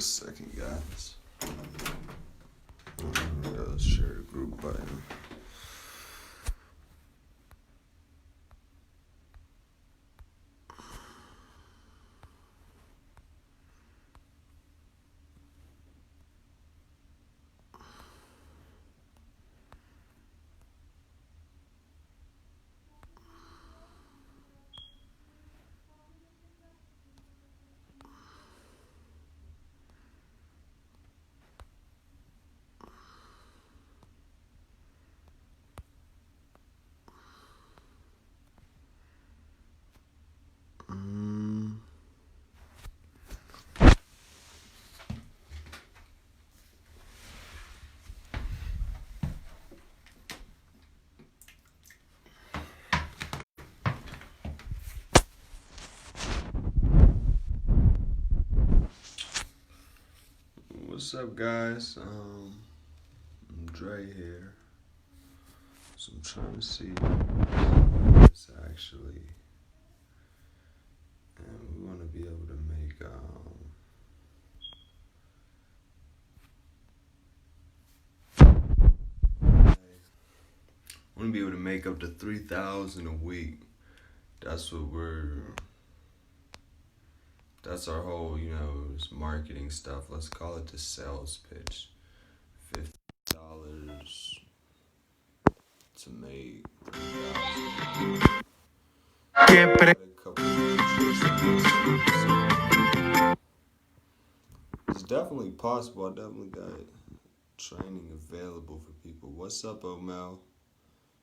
second, guys. Let's share the group button. What's up, guys? I'm Dre here. So I'm trying to see it's actually, and we want to be able to make up to 3,000 a week. That's our whole, this marketing stuff. Let's call it the sales pitch. $50 to make 3,000. It's definitely possible. I definitely got training available for people. What's up, Omel?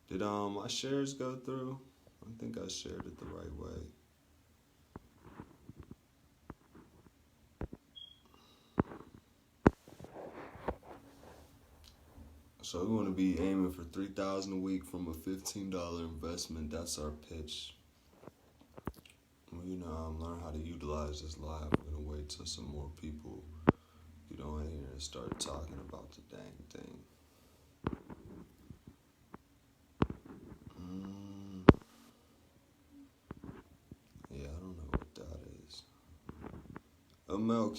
Did my shares go through? I think I shared it the right way. So we want to be aiming for $3,000 a week from a $15 investment. That's our pitch. Learn how to utilize this live. We're gonna wait till some more people get on here and start talking about the dang thing. Yeah, I don't know what that is. Mel,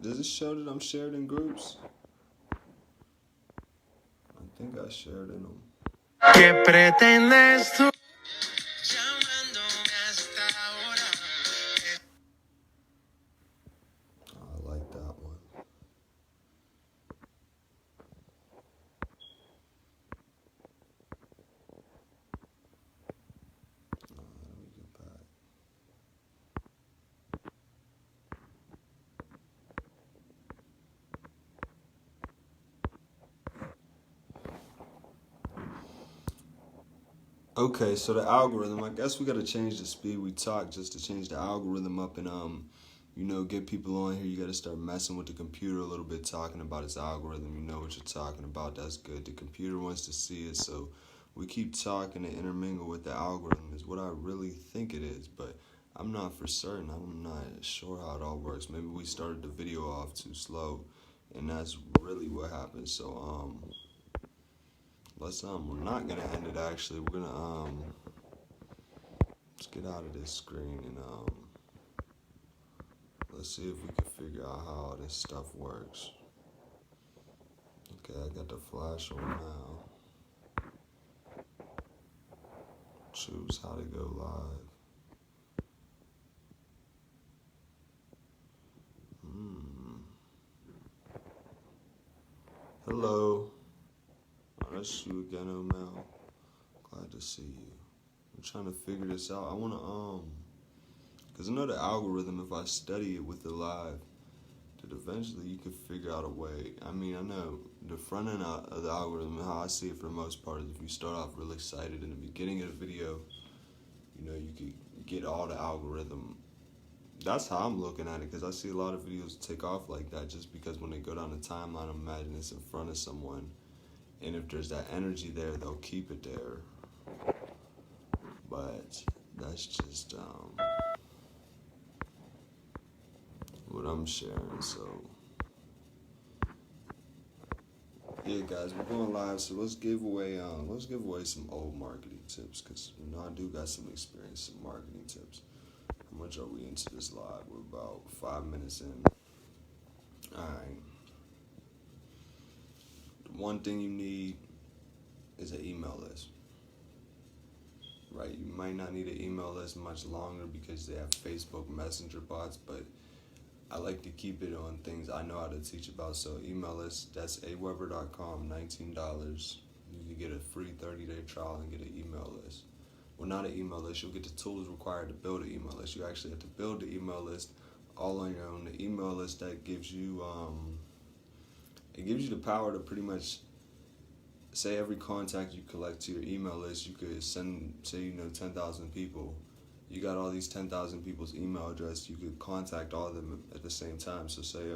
does it show that I'm shared in groups? I think I shared in them. ¿Qué pretendes tú? I like that one. Let me get back. Okay, so the algorithm, I guess we got to change the speed we talk just to change the algorithm up and, get people on here. You got to start messing with the computer a little bit, talking about its algorithm. You know what you're talking about. That's good. The computer wants to see it, so we keep talking and intermingle with the algorithm is what I really think it is, but I'm not for certain. I'm not sure how it all works. Maybe we started the video off too slow, and that's really what happened. So, we're not gonna end it actually. We're gonna let's get out of this screen and let's see if we can figure out how this stuff works. Okay, I got the flash on now. Choose how to go live. Hello. Oh, that's you again, Omel. Glad to see you. I'm trying to figure this out. I want to, because I know the algorithm, if I study it with the live, that eventually you could figure out a way. I mean, I know the front end of the algorithm, how I see it for the most part, is if you start off really excited in the beginning of the video, you could get all the algorithm. That's how I'm looking at it, because I see a lot of videos take off like that just because when they go down the timeline, imagine it's in front of someone. And if there's that energy there, they'll keep it there. But that's just what I'm sharing. So yeah, guys, we're going live. So let's give away some old marketing tips, because I do got some experience in marketing tips. How much are we into this live? We're about 5 minutes in. Alright. The one thing you need is an email list. Right? You might not need an email list much longer because they have Facebook Messenger bots, but I like to keep it on things I know how to teach about. So email list, that's aweber.com, $19. You can get a free 30-day trial and get an email list. Well, not an email list. You'll get the tools required to build an email list. You actually have to build the email list all on your own. The email list that gives you, it gives you the power to pretty much say every contact you collect to your email list. You could send, say, 10,000 people. You got all these 10,000 people's email address. You could contact all of them at the same time. So say,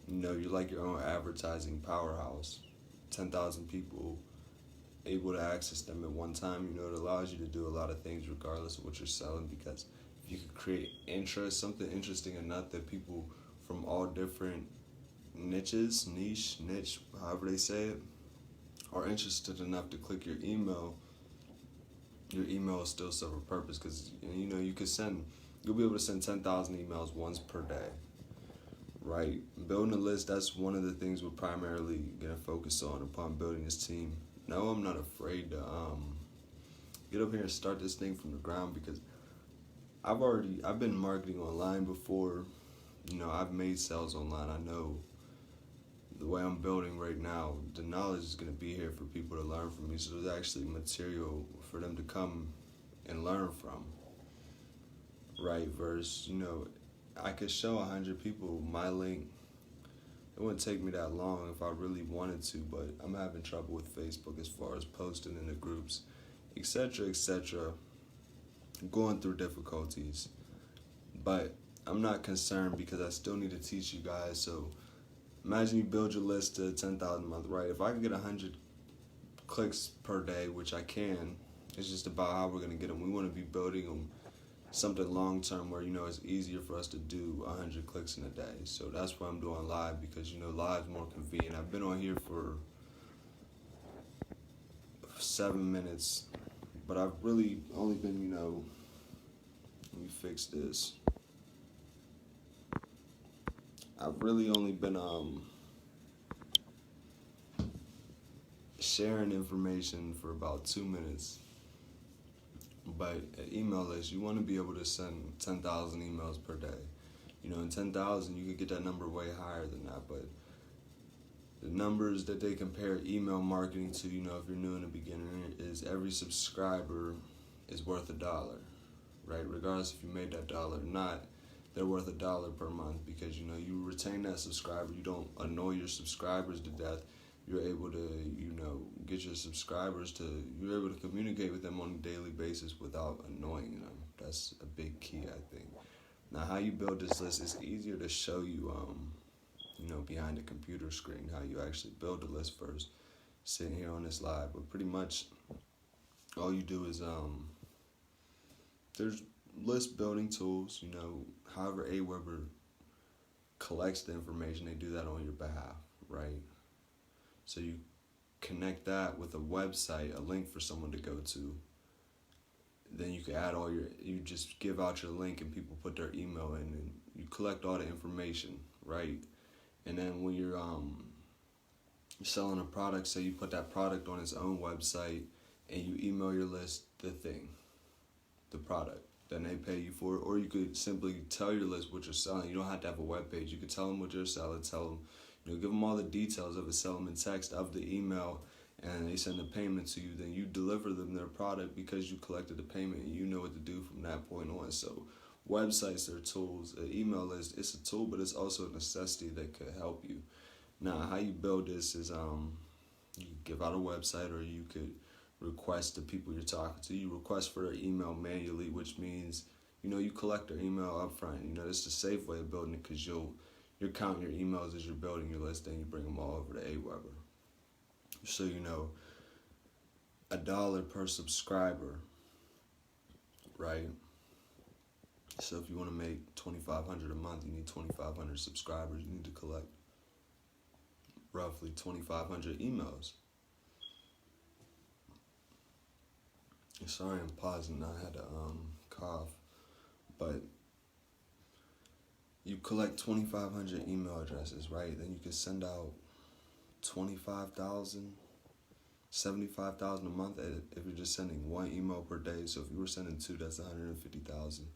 you're like your own advertising powerhouse. 10,000 people able to access them at one time. It allows you to do a lot of things regardless of what you're selling, because if you could create interest, something interesting enough that people from all different niche, however they say it, are interested enough to click your email will still serve a purpose, because you'll be able to send 10,000 emails once per day, right? Building a list, that's one of the things we're primarily going to focus on upon building this team. No, I'm not afraid to get up here and start this thing from the ground, because I've been marketing online before. I've made sales online. I know the way I'm building right now, the knowledge is going to be here for people to learn from me. So there's actually material for them to come and learn from, right? Versus, I could show 100 people my link. It wouldn't take me that long if I really wanted to, but I'm having trouble with Facebook as far as posting in the groups, etc., etc., going through difficulties. But I'm not concerned, because I still need to teach you guys. So imagine you build your list to 10,000 a month, right? If I can get 100 clicks per day, which I can, it's just about how we're going to get them. We want to be building them something long term where it's easier for us to do 100 clicks in a day. So that's why I'm doing live, because live's more convenient. I've been on here for 7 minutes, but I've really only been let me fix this. I've really only been sharing information for about 2 minutes. But an email list, you want to be able to send 10,000 emails per day. In 10,000, you could get that number way higher than that. But the numbers that they compare email marketing to, if you're new in the beginning, is every subscriber is worth $1, right? Regardless if you made that dollar or not, they're worth $1 per month, because you retain that subscriber. You don't annoy your subscribers to death. You're able to get your subscribers to, you're able to communicate with them on a daily basis without annoying them. That's a big key, I think. Now, how you build this list is easier to show you behind the computer screen, how you actually build the list first, sitting here on this live. But pretty much all you do is there's list building tools. However Aweber collects the information, they do that on your behalf, right? So you connect that with a website, a link for someone to go to. Then you can add you just give out your link and people put their email in, and you collect all the information, right? And then when you're selling a product, say you put that product on its own website and you email your list the product. Then they pay you for it. Or you could simply tell your list what you're selling. You don't have to have a web page. You could tell them what you're selling, tell them, give them all the details of it, sell them in text of the email, and they send the payment to you. Then you deliver them their product because you collected the payment, and you know what to do from that point on. So websites are tools. An email list, it's a tool, but it's also a necessity that could help you. Now, how you build this is you give out a website, or you could request the people you're talking to. You request for their email manually, which means you collect their email up front. It's a safe way of building it, because you're counting your emails as you're building your list, and you bring them all over to Aweber. So $1 per subscriber, right? So if you want to make $2,500 a month, you need 2,500 subscribers. You need to collect roughly 2,500 emails. Sorry, I'm pausing. I had to cough, but you collect 2,500 email addresses, right? Then you can send out 25,000, 75,000 a month if you're just sending one email per day. So if you were sending two, that's 150,000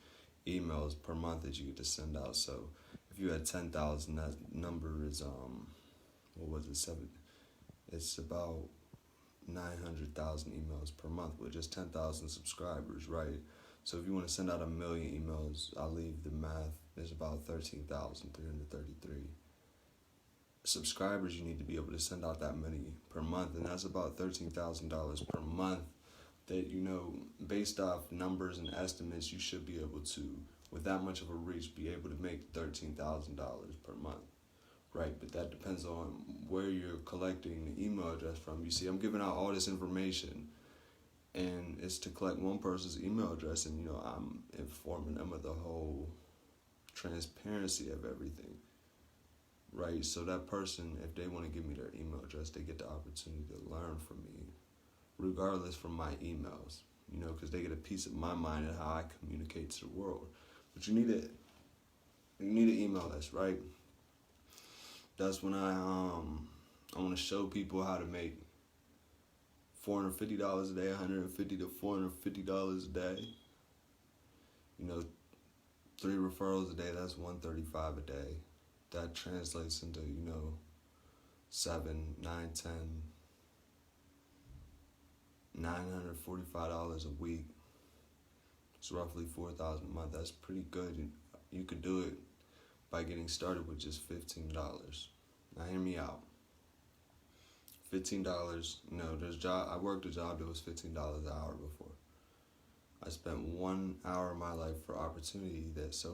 emails per month that you get to send out. So if you had 10,000, that number is what was it, seven? It's about 900,000 emails per month with just 10,000 subscribers, right? So if you want to send out 1 million emails, I'll leave the math. There's about 13,333 subscribers. You need to be able to send out that many per month, and that's about $13,000 per month. That, you know, based off numbers and estimates, you should be able to, with that much of a reach, be able to make $13,000 per month. Right, but that depends on where you're collecting the email address from. You see, I'm giving out all this information, and it's to collect one person's email address, and, you know, I'm informing them of the whole transparency of everything. Right, so that person, if they want to give me their email address, they get the opportunity to learn from me, regardless from my emails, you know, because they get a piece of my mind and how I communicate to the world. But you need an email list, right? That's when I want to show people how to make $450 a day, $150 to $450 a day. You know, 3 referrals a day, that's $135 a day. That translates into, you know, 7, 9, 10, $945 a week. It's roughly $4,000 a month. That's pretty good. You could do it by getting started with just $15. Now hear me out. $15, you know, I worked a job that was $15 an hour before. I spent 1 hour of my life for opportunity that so